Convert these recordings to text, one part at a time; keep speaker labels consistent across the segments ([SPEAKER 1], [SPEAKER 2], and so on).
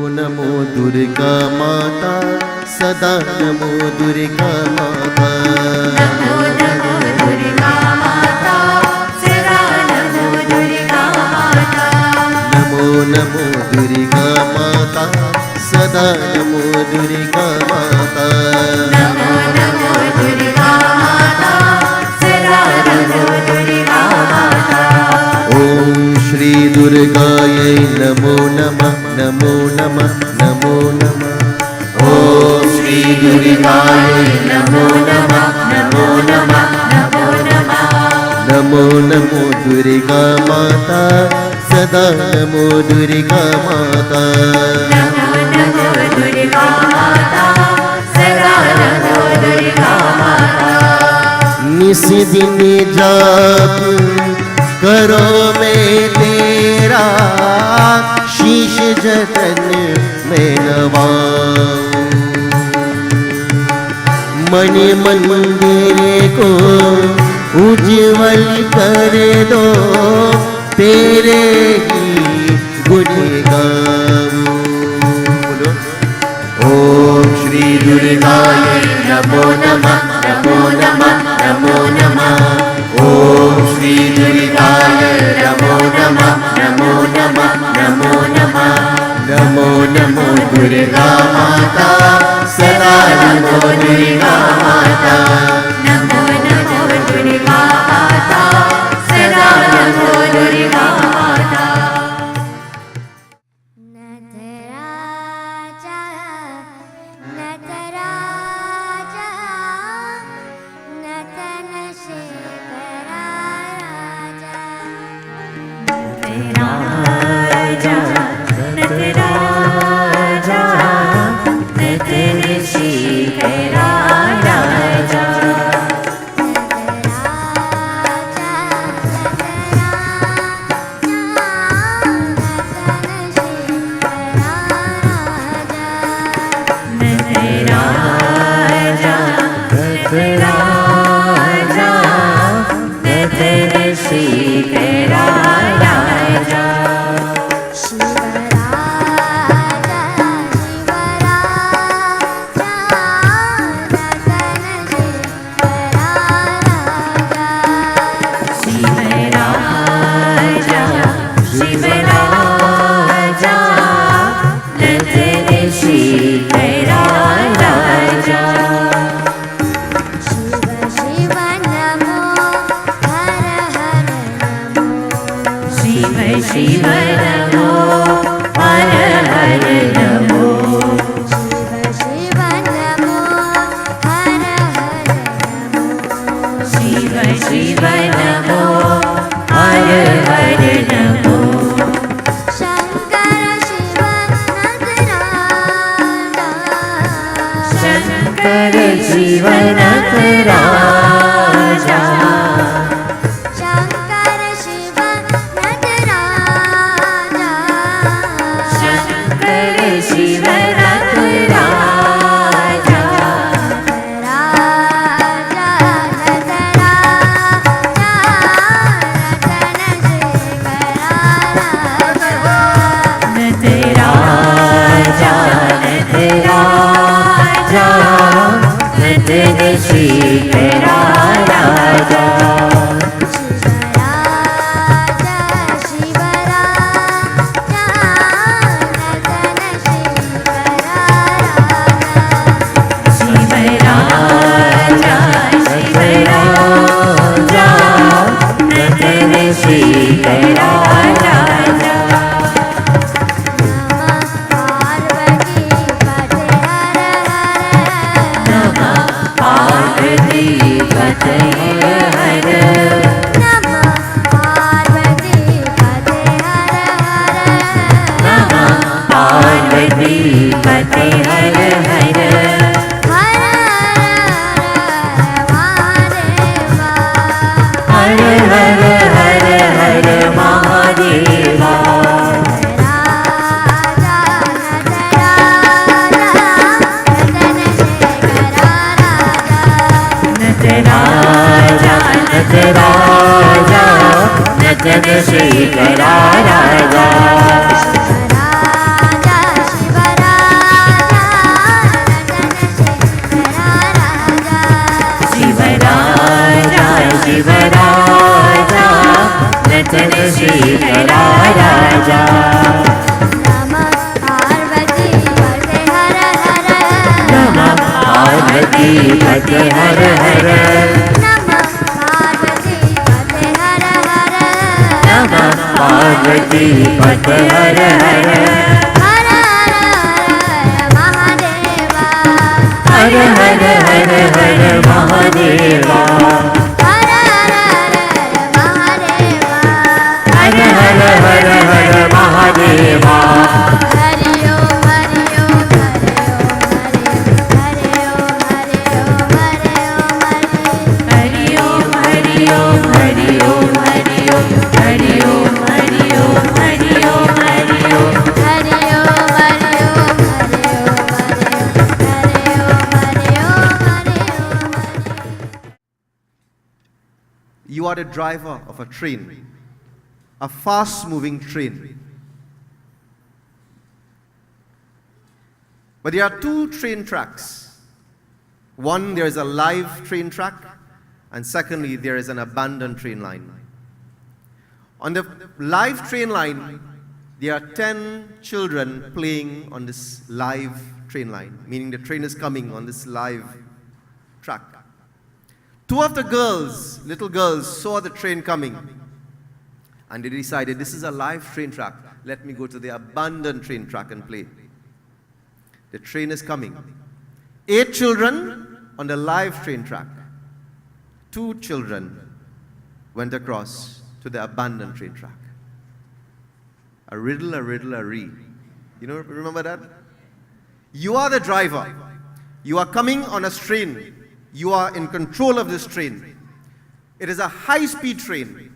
[SPEAKER 1] नमो दुर्गा माता, सदा नमो दुर्गा माता।
[SPEAKER 2] नमो नमो दुर्गा माता, सदा नमो दुर्गा माता।
[SPEAKER 1] नमो नमो दुर्गा माता, सदा नमो दुर्गा माता।
[SPEAKER 2] नमो नमो दुर्गा माता, सदा नमो दुर्गा माता।
[SPEAKER 1] ओम श्री दुर्गायै नमो नमः, नमो नमः, नमो नमः।
[SPEAKER 2] ओम श्री दुर्गायै नमो नमः, नमो नमः, नमो नमः।
[SPEAKER 1] नमो नमो दुर्गा माता, सदा नमो दुर्गा माता।
[SPEAKER 2] नमो नमो दुर्गा माता, सदा नमो दुर्गा माता।
[SPEAKER 1] निस दिन जाप करो मैं तेरा, शीश जतन में नवाऊं। मन मंदिर को उज्जवल कर दो, तेरे ही गुण गाऊं।
[SPEAKER 2] ओम श्री दुर्गायै नमो नमः, नमो नमः, नमो नमः। ओम श्री दुर्गायै नमो नमः, नमो नमः, नमो नमः। नमो नमो दुर्गा माता, सदा नमो दुर्गा माता। नमो नमो दुर्गा माता, सदा नमो दुर्गा माता।
[SPEAKER 3] जगत श्री करा राजा।
[SPEAKER 2] पार्वती पते हर हर
[SPEAKER 3] नमः पार्वती पते हर हर
[SPEAKER 2] नमः पार्वती पते हर हर
[SPEAKER 3] हर हर महादेवा
[SPEAKER 2] हर हर हर हर महादेवा
[SPEAKER 3] हर हर महादेवा
[SPEAKER 2] हर हर हर हर महादेवा
[SPEAKER 3] हरि ओम हरि ओम हरि ओम हरि ओम हरि ओम हरि ओम
[SPEAKER 2] हरि ओम हरि ओम हरि ओम हरि ओम हरि ओम हरि ओम हरि ओम
[SPEAKER 3] हरि ओम हरि ओम हरि ओम
[SPEAKER 1] You are the driver of a train, a fast-moving train. But there are two train tracks. One, there is a live train track, and secondly, there is an abandoned train line. On the live train line, there are 10 children playing on this live train line, meaning the train is coming on this live track. Two of the girls, little girls, saw the train coming and they decided, this is a live train track. Let me go to the abandoned train track and play. The train is coming. 8 children on the live train track. 2 children went across to the abandoned train track. A riddle, a riddle, a ree. You know, remember that? You are the driver. You are coming on a train. You are in control of this train. It is a high-speed train.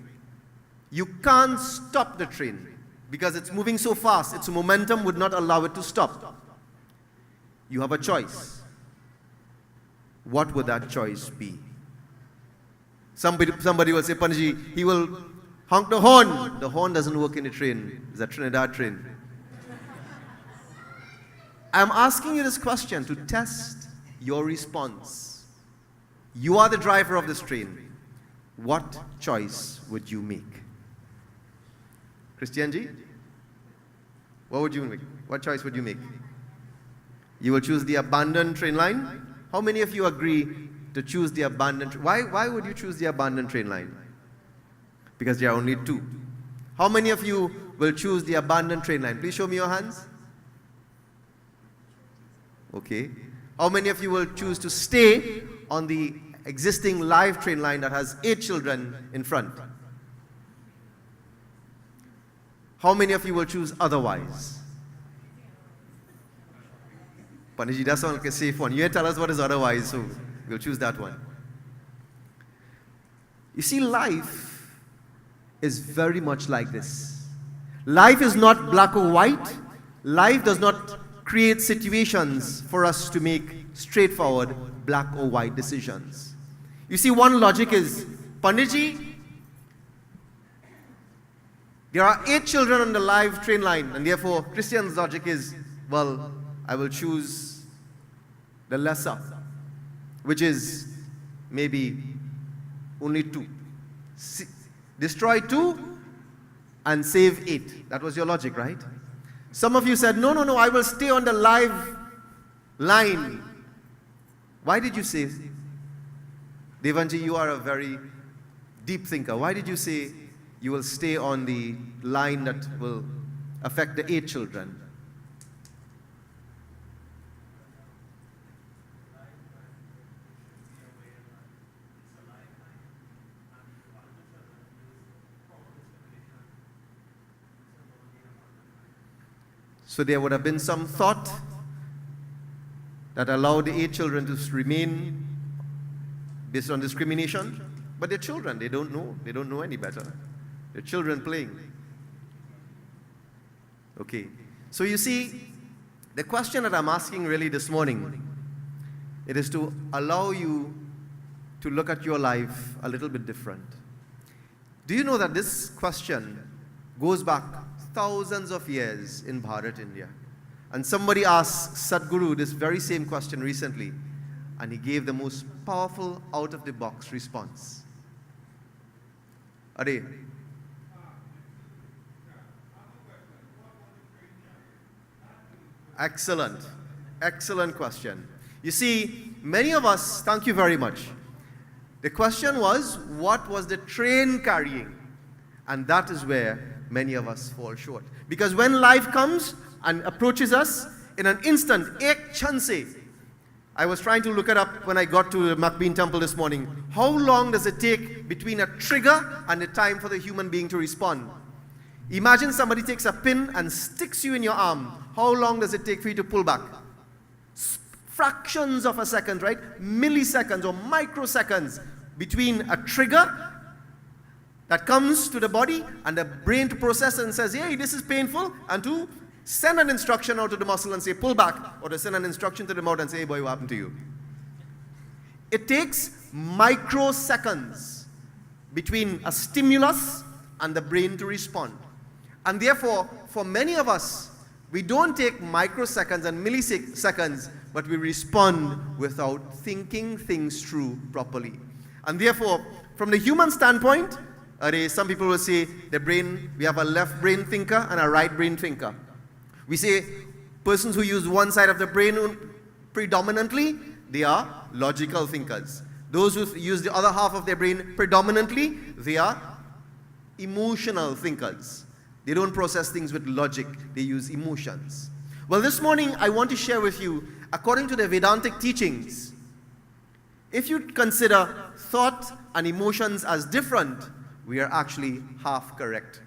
[SPEAKER 1] You can't stop the train because it's moving so fast. Its momentum would not allow it to stop. You have a choice. What would that choice be? Somebody will say, Panji, he will honk the horn. The horn doesn't work in a train. It's a Trinidad train. I'm asking you this question to test your response. You are the driver of this train. What choice would you make? Christian ji, what would you make? What choice would you make? You will choose the abandoned train line? How many of you agree to choose the abandoned? Why would you choose the abandoned train line? Because there are only 2. How many of you will choose the abandoned train line? Please show me your hands. Okay. How many of you will choose to stay on the existing live train line that has 8 children in front? How many of you will choose otherwise? Paniji, that's one like a safe one. You tell us what is otherwise, so we'll choose that one. You see, life is very much like this. Life is not black or white. Life does not create situations for us to make straightforward black or white decisions. You see, one logic is, Panditji, there are 8 children on the live train line, and therefore Christian's logic is, well, I will choose the lesser, which is maybe only 2. Destroy 2 and save 8. That was your logic, right? Some of you said, no, I will stay on the live line. Why did you say, Devanji, you are a very deep thinker. Why did you say you will stay on the line that will affect the 8 children? So there would have been some thought that allowed the 8 children to remain based on discrimination. But they're children, they don't know any better. They're children playing. Okay, so you see, the question that I'm asking really this morning, it is to allow you to look at your life a little bit different. Do you know that this question goes back thousands of years in Bharat, India? And somebody asked Sadhguru this very same question recently, and he gave the most powerful out-of-the-box response. Are excellent question. You see, many of us, thank you very much. The question was, what was the train carrying? And that is where many of us fall short. Because when life comes and approaches us, in an instant, ek chanse. I was trying to look it up when I got to the Makbeen temple this morning. How long does it take between a trigger and the time for the human being to respond? Imagine somebody takes a pin and sticks you in your arm. How long does it take for you to pull back? Fractions of a second, right? Milliseconds or microseconds between a trigger that comes to the body and the brain to process and says, hey, this is painful, and to send an instruction out to the muscle and say, pull back, or to send an instruction to the mouth and say, hey boy, what happened to you? It takes microseconds between a stimulus and the brain to respond. And therefore, for many of us, we don't take microseconds and milliseconds, but we respond without thinking things through properly. And therefore, from the human standpoint, some people will say the brain, we have a left brain thinker and a right brain thinker. We say persons who use one side of the brain predominantly, they are logical thinkers. Those who use the other half of their brain predominantly, they are emotional thinkers. They don't process things with logic, they use emotions. Well, this morning I want to share with you, according to the Vedantic teachings, if you consider thought and emotions as different, we are actually half correct.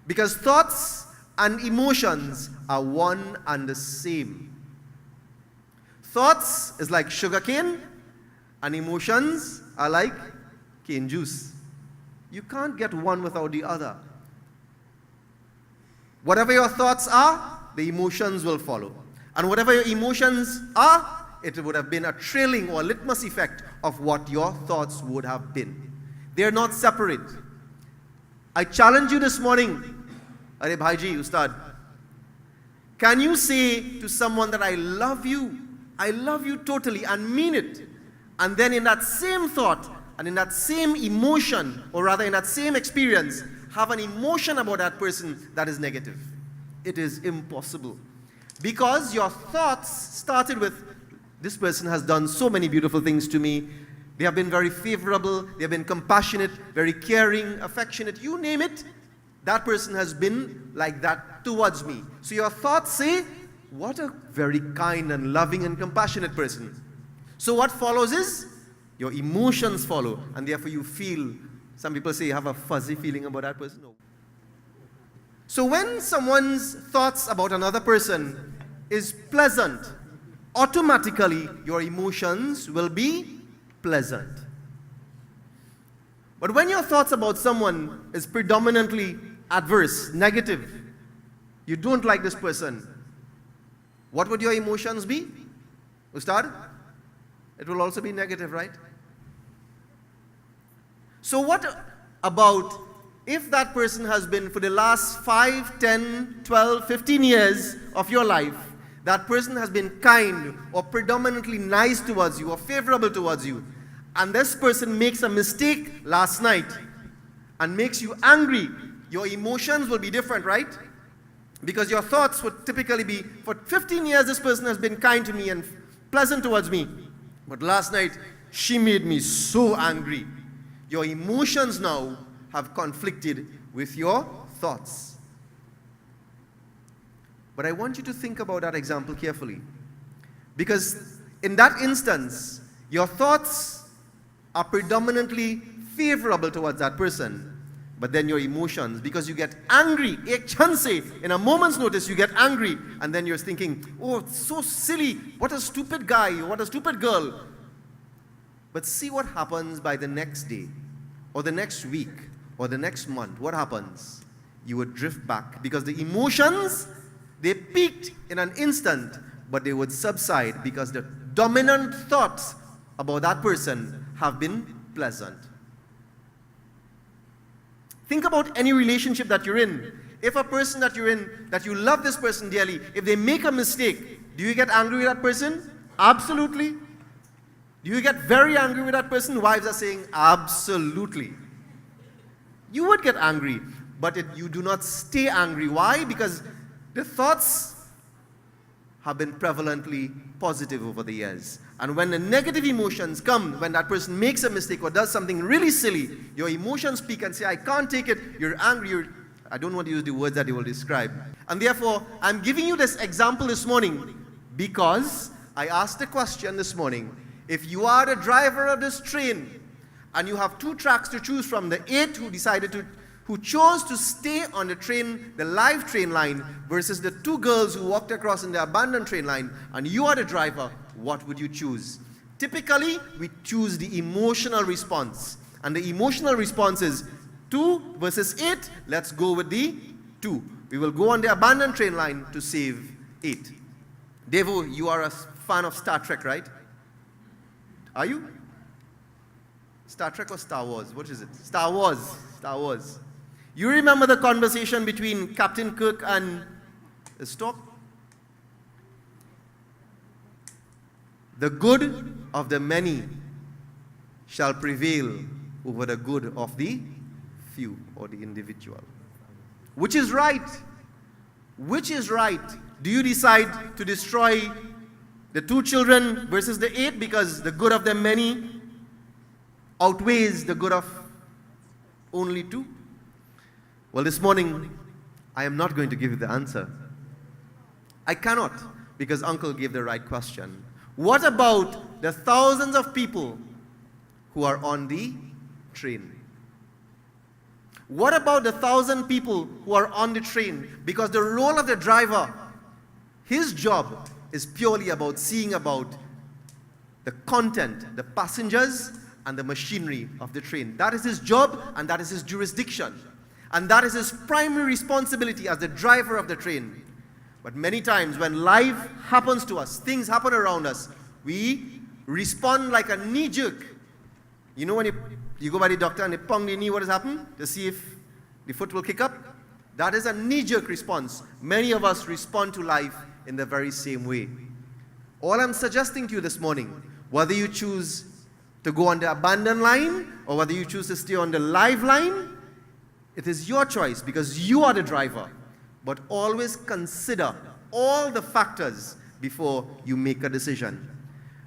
[SPEAKER 1] Because thoughts and emotions are one and the same. Thoughts is like sugar cane, and emotions are like cane juice. You can't get one without the other. Whatever your thoughts are, the emotions will follow. And whatever your emotions are, it would have been a trailing or litmus effect of what your thoughts would have been. They're not separate. I challenge you this morning, Are Bhaiji, Ustad, can you say to someone that I love you totally, and mean it, and then in that same thought, and in that same emotion, or rather in that same experience, have an emotion about that person that is negative? It is impossible. Because your thoughts started with, this person has done so many beautiful things to me. They have been very favorable, they have been compassionate, very caring, affectionate, you name it. That person has been like that towards me. So your thoughts say, what a very kind and loving and compassionate person. So what follows is, your emotions follow, and therefore you feel, some people say you have a fuzzy feeling about that person. No. So when someone's thoughts about another person is pleasant, automatically your emotions will be pleasant. But when your thoughts about someone is predominantly adverse, negative, you don't like this person, what would your emotions be? Ustad? It will also be negative, right? So what about if that person has been for the last 5, 10, 12, 15 years of your life, that person has been kind or predominantly nice towards you or favorable towards you, and this person makes a mistake last night and makes you angry, your emotions will be different, right? Because your thoughts would typically be, for 15 years this person has been kind to me and pleasant towards me, but last night she made me so angry. Your emotions now have conflicted with your thoughts. But I want you to think about that example carefully. Because in that instance, your thoughts are predominantly favorable towards that person. But then your emotions, because you get angry, ek chance, in a moment's notice you get angry, and then you're thinking, oh, it's so silly, what a stupid guy, what a stupid girl. But see what happens by the next day, or the next week, or the next month. What happens? You would drift back, because the emotions, they peaked in an instant, but they would subside because the dominant thoughts about that person have been pleasant. Think about any relationship that you're in. If a person that you're in, that you love this person dearly, if they make a mistake, do you get angry with that person? Absolutely. Do you get very angry with that person? Wives are saying, absolutely. You would get angry, but you do not stay angry. Why? Because the thoughts have been prevalently positive over the years. And when the negative emotions come, when that person makes a mistake or does something really silly, your emotions speak and say, I can't take it, you're angry, I don't want to use the words that they will describe. And therefore, I'm giving you this example this morning because I asked the question this morning, if you are the driver of this train and you have two tracks to choose from, the 8 who chose to stay on the train, the live train line, versus the 2 girls who walked across in the abandoned train line, and you are the driver, what would you choose? Typically, we choose the emotional response. And the emotional response is 2 versus 8, let's go with the 2. We will go on the abandoned train line to save 8. Devo, you are a fan of Star Trek, right? Are you? Star Trek or Star Wars? What is it? Star Wars. Star Wars. You remember the conversation between Captain Kirk and Spock? The good of the many shall prevail over the good of the few or the individual. Which is right? Which is right? Do you decide to destroy the 2 children versus the 8 because the good of the many outweighs the good of only 2? Well, this morning, I am not going to give you the answer. I cannot, because Uncle gave the right question. What about the thousands of people who are on the train? What about the 1,000 people who are on the train? Because the role of the driver, his job is purely about seeing about the content, the passengers, and the machinery of the train. That is his job, and that is his jurisdiction. And that is his primary responsibility as the driver of the train. But many times when life happens to us, things happen around us, we respond like a knee-jerk. You know when you go by the doctor and they pound the knee, what has happened? To see if the foot will kick up? That is a knee-jerk response. Many of us respond to life in the very same way. All I'm suggesting to you this morning, whether you choose to go on the abandoned line or whether you choose to stay on the live line, it is your choice because you are the driver. But always consider all the factors before you make a decision.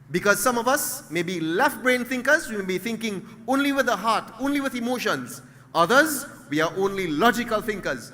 [SPEAKER 1] Because some of us may be left-brain thinkers, we may be thinking only with the heart, only with emotions. Others, we are only logical thinkers.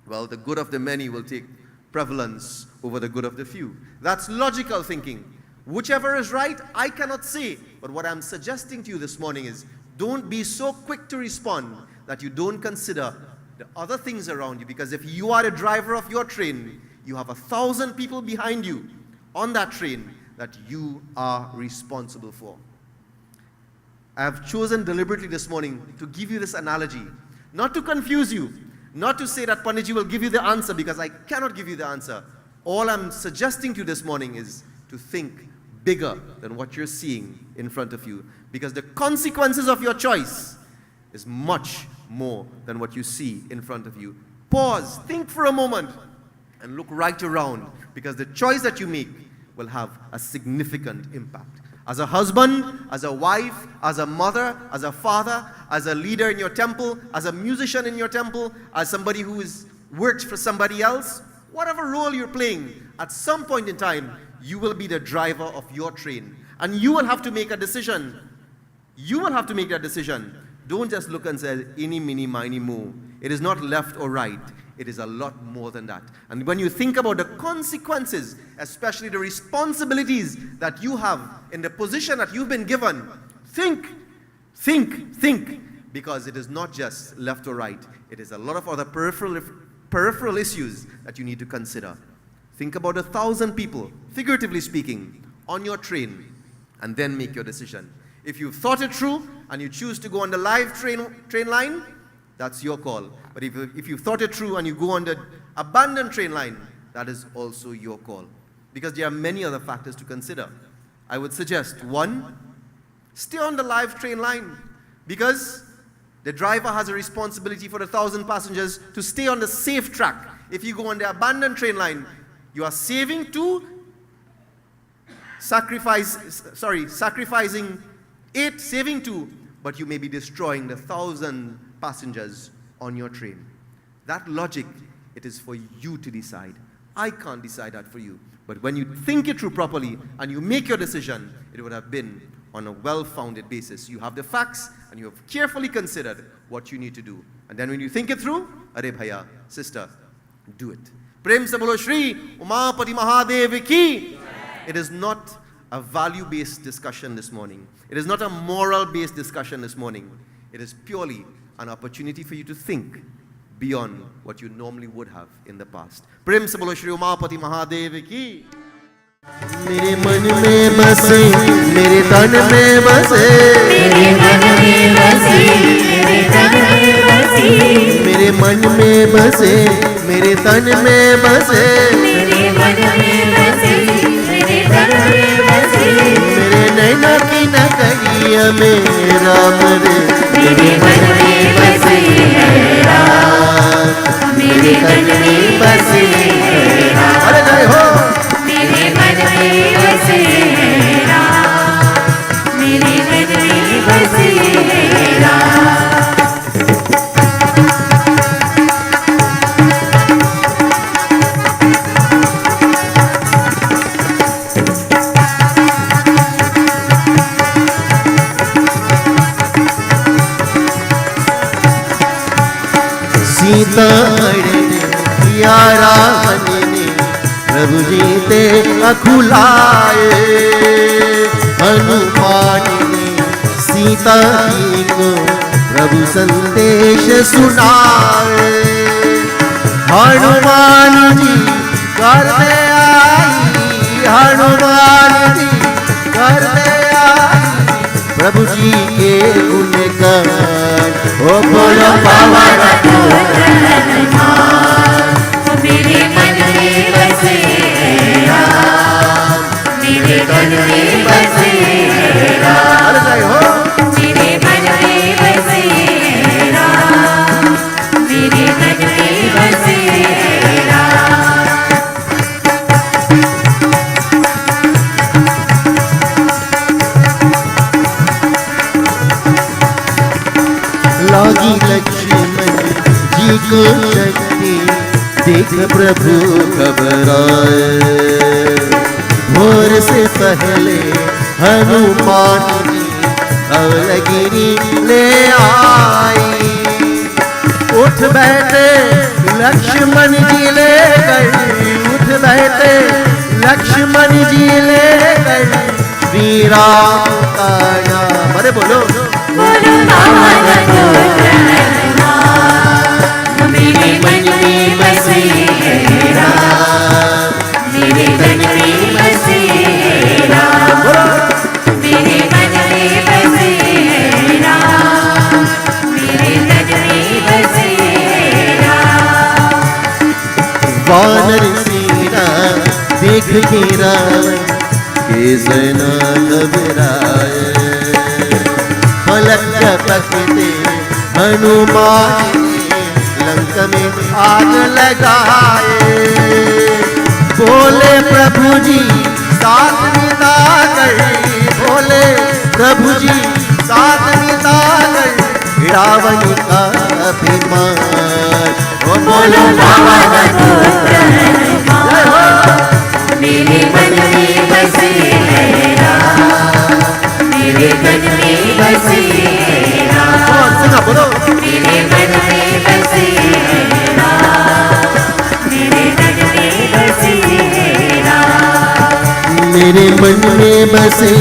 [SPEAKER 1] Well, the good of the many will take prevalence over the good of the few. That's logical thinking. Whichever is right, I cannot say. But what I'm suggesting to you this morning is, don't be so quick to respond that you don't consider the other things around you. Because if you are the driver of your train, you have 1,000 people behind you on that train that you are responsible for. I have chosen deliberately this morning to give you this analogy, not to confuse you, not to say that Panditji will give you the answer, because I cannot give you the answer. All I'm suggesting to you this morning is to think bigger than what you're seeing in front of you, because the consequences of your choice is much more than what you see in front of you. Pause, think for a moment, and look right around, because the choice that you make will have a significant impact. As a husband, as a wife, as a mother, as a father, as a leader in your temple, as a musician in your temple, as somebody who is worked for somebody else, whatever role you're playing, at some point in time, you will be the driver of your train. And you will have to make a decision. You will have to make that decision. Don't just look and say, eeny, meeny, miny, mo. It is not left or right. It is a lot more than that. And when you think about the consequences, especially the responsibilities that you have in the position that you've been given, think, because it is not just left or right. It is a lot of other peripheral issues that you need to consider. Think about 1,000 people, figuratively speaking, on your train, and then make your decision. If you've thought it through and you choose to go on the live train line, that's your call. But if you've thought it through and you go on the abandoned train line, that is also your call. Because there are many other factors to consider. I would suggest, 1, stay on the live train line, because the driver has a responsibility for the 1,000 passengers to stay on the safe track. If you go on the abandoned train line, you are saving sacrificing 8, saving 2, but you may be destroying the 1,000 passengers on your train. That logic, it is for you to decide. I can't decide that for you. But when you think it through properly and you make your decision, it would have been on a well-founded basis. You have the facts and you have carefully considered what you need to do. And then when you think it through, Are Bhaiya, sister, do it. Prem se bolo Shri Umapati Mahadev ki. It is not a value-based discussion this morning. It is not a moral-based discussion this morning. It is purely an opportunity for you to think beyond what you normally would have in the past. Prem se bolo Shri Umapati Mahadev ki.
[SPEAKER 4] मेरे मन में बसे मेरे तन में बसे
[SPEAKER 2] मेरे मन में बसी मेरे तन में बसी
[SPEAKER 4] मेरे मन में बसे मेरे तन में बसे
[SPEAKER 2] मेरे मन में बसी मेरे तन में बसी
[SPEAKER 4] मेरे नैना की नगरिया में राम रे
[SPEAKER 2] मेरे मन में बसी है राम मेरे तन में बसी है राम
[SPEAKER 4] अरे जय हो
[SPEAKER 2] मेरे मन में बसी है राम मेरे मन में बसी है राम
[SPEAKER 4] सीता किया रावण ने प्रभु जी ते अखुलाए हनुमान ने सीता जी को प्रभु संदेश सुनाए हनुमान जी घर में आई हनुमान जी घर में आई प्रभु जी के गुणगान ओ बोलो पावन
[SPEAKER 2] मेरे मन में बसे राम मेरे तन में बसे राम
[SPEAKER 4] अरे जय हो
[SPEAKER 2] मेरे मन में बसे राम मेरे मन में बसे राम
[SPEAKER 4] लागी लक्ष्मण जी को शक्ति देख प्रभु घबराए भोर से पहले हनुमान जी अवलगिरी ले आई उठ बैठे लक्ष्मण जी ले गए उठ बैठे लक्ष्मण जी ले गए श्री राम का नाम अरे बोलो
[SPEAKER 2] बोलो पावन पुत्र हनुमान मेरे मन में बसे राम मेरे तन में बसे राम मेरे मन में बसे राम मेरे तन में बसे राम
[SPEAKER 4] वानर सेना देख के रावण के सेना घबराए पलक झपकते हनुमान ने लंक में आग लगाए बोले प्रभु जी साथ मिला कर बोले प्रभु जी साथ मिला कर रावण का अभिमान ओ बोलो
[SPEAKER 2] पावन पुत्र हनुमान मेरे मन में बसे राम मेरे तन में बसे राम
[SPEAKER 4] बोलो
[SPEAKER 2] मेरे मन में बसे राम मेरे तन में बसे राम
[SPEAKER 4] मेरे मन में बसे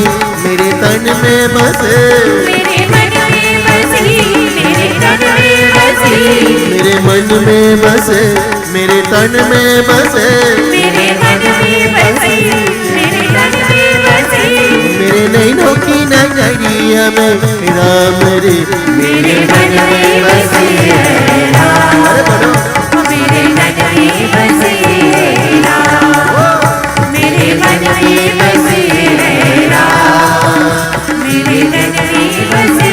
[SPEAKER 4] मेरे तन में बसे
[SPEAKER 2] मेरे मन में बसे मेरे तन में बसे
[SPEAKER 4] मेरे मन में बसे मेरे तन में बसे
[SPEAKER 2] मेरे मन में बसे मेरे तन में बसे
[SPEAKER 4] मेरे नैनों की नगरिया में राम रे
[SPEAKER 2] मेरे मन में बसे राम
[SPEAKER 4] अरे बोलो
[SPEAKER 2] मेरे तन में बसे राम मेरे मन में बसे राम मेरे तन में बसे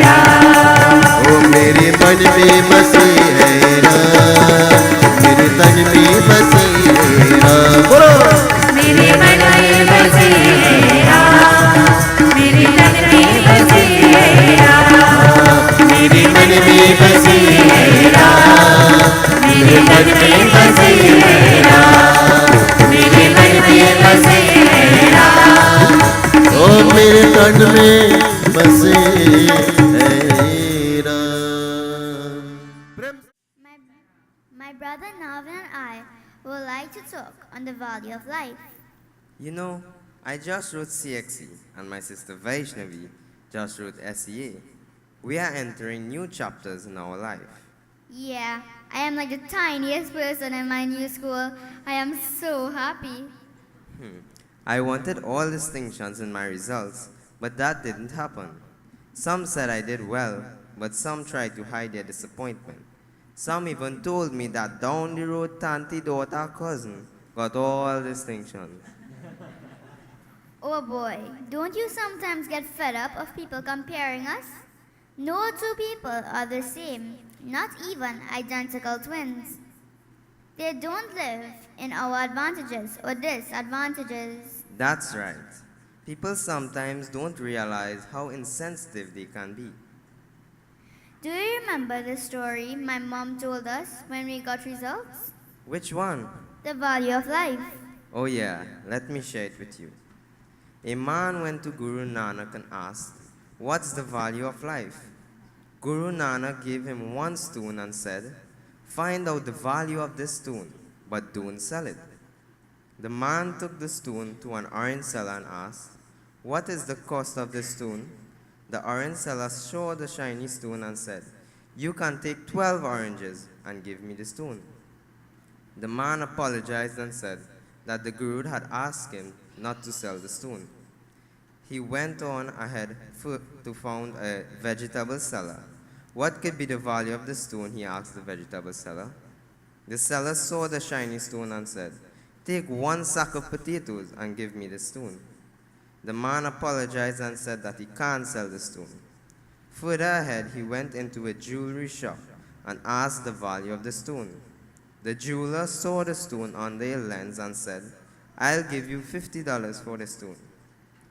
[SPEAKER 2] राम
[SPEAKER 4] ओ मेरे मन में बसे है राम मेरे तन में बसे है राम बोलो
[SPEAKER 2] मेरे मन में बसे राम मेरे तन में बसे राम मेरे
[SPEAKER 3] on the value of life.
[SPEAKER 5] You know, I just wrote CXE and my sister Vaishnavi just wrote SEA. We are entering new chapters in our life.
[SPEAKER 3] Yeah, I am like the tiniest person in my new school. I am so happy.
[SPEAKER 5] I wanted all distinctions in my results, but that didn't happen. Some said I did well, but some tried to hide their disappointment. Some even told me that down the road Tanti daughter cousin got all distinctions.
[SPEAKER 3] Oh boy, don't you sometimes get fed up of people comparing us? No two people are the same, not even identical twins. They don't live in our advantages or disadvantages.
[SPEAKER 5] That's right. People sometimes don't realize how insensitive they can be.
[SPEAKER 3] Do you remember the story my mom told us when we got results?
[SPEAKER 5] Which one?
[SPEAKER 3] The value of life.
[SPEAKER 5] Oh yeah, let me share it with you. A man went to Guru Nanak and asked, "What's the value of life?" Guru Nanak gave him one stone and said, "Find out the value of this stone, but don't sell it." The man took the stone to an orange seller and asked, "What is the cost of this stone?" The orange seller showed the shiny stone and said, "You can take 12 oranges and give me the stone." The man apologized and said that the Guru had asked him not to sell the stone. He went on ahead to found a vegetable seller. "What could be the value of the stone?" he asked the vegetable seller. The seller saw the shiny stone and said, "Take 1 sack of potatoes and give me the stone." The man apologized and said that he can't sell the stone. Further ahead, he went into a jewelry shop and asked the value of the stone. The jeweler saw the stone under a lens and said, "I'll give you $50 for the stone."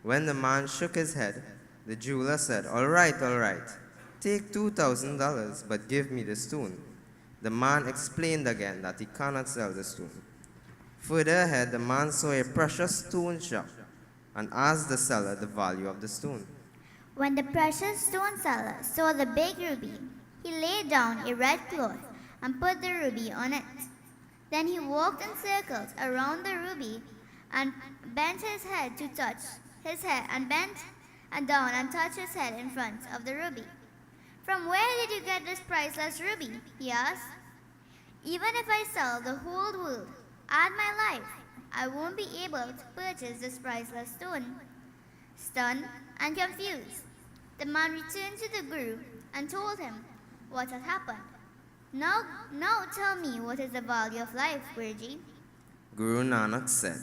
[SPEAKER 5] When the man shook his head, the jeweler said, all right, take $2,000, but give me the stone." The man explained again that he cannot sell the stone. Further ahead, the man saw a precious stone shop and asked the seller the value of the stone.
[SPEAKER 3] When the precious stone seller saw the big ruby, he laid down a red cloth and put the ruby on it. Then he walked in circles around the ruby and bent his head to touch his head and bent and down and touched his head in front of the ruby. "From where did you get this priceless ruby?" he asked. "Even if I sell the whole world and my life, I won't be able to purchase this priceless stone." Stunned and confused, the man returned to the Guru and told him what had happened. Now tell me, what is the value of life, Guruji?"
[SPEAKER 5] Guru Nanak said,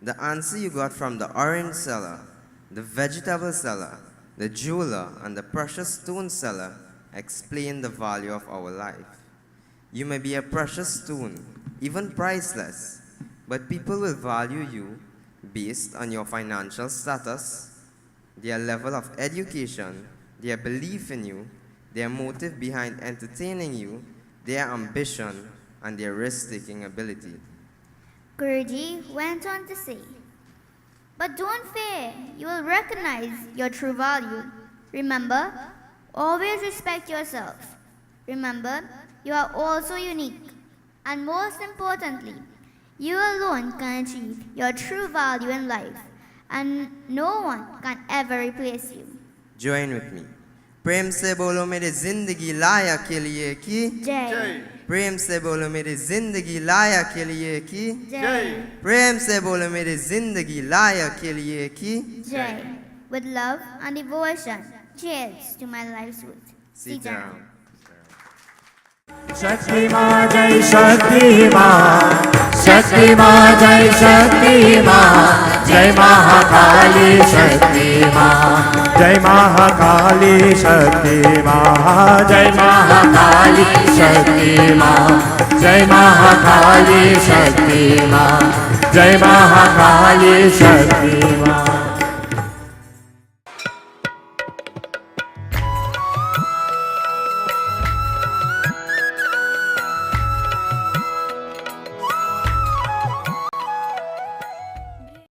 [SPEAKER 5] "The answer you got from the orange seller, the vegetable seller, the jeweler, and the precious stone seller explain the value of our life. You may be a precious stone, even priceless, but people will value you based on your financial status, their level of education, their belief in you, their motive behind entertaining you, their ambition, and their risk-taking ability."
[SPEAKER 3] Guruji went on to say, "But don't fear, you will recognize your true value. Remember, always respect yourself. Remember, you are also unique. And most importantly, you alone can achieve your true value in life, and no one can ever replace you."
[SPEAKER 5] Join with me. प्रेम से बोलो मेरी जिंदगी लाया के लिए की
[SPEAKER 3] Jai.
[SPEAKER 5] प्रेम से बोलो मेरी जिंदगी लाया के लिए की
[SPEAKER 3] Jai.
[SPEAKER 5] प्रेम से बोलो मेरी जिंदगी लाया के लिए की
[SPEAKER 3] Jai. With love and devotion, cheers to my life's root.
[SPEAKER 5] Sitaram.
[SPEAKER 2] शक्ति माँ जय शक्ति माँ, शक्ति माँ जय शक्ति माँ, जय महाकाली शक्ति माँ, जय महाकाली शक्ति माँ, जय महाकाली शक्ति माँ, जय महाकाली शक्ति माँ, जय महाकाली शक्ति माँ।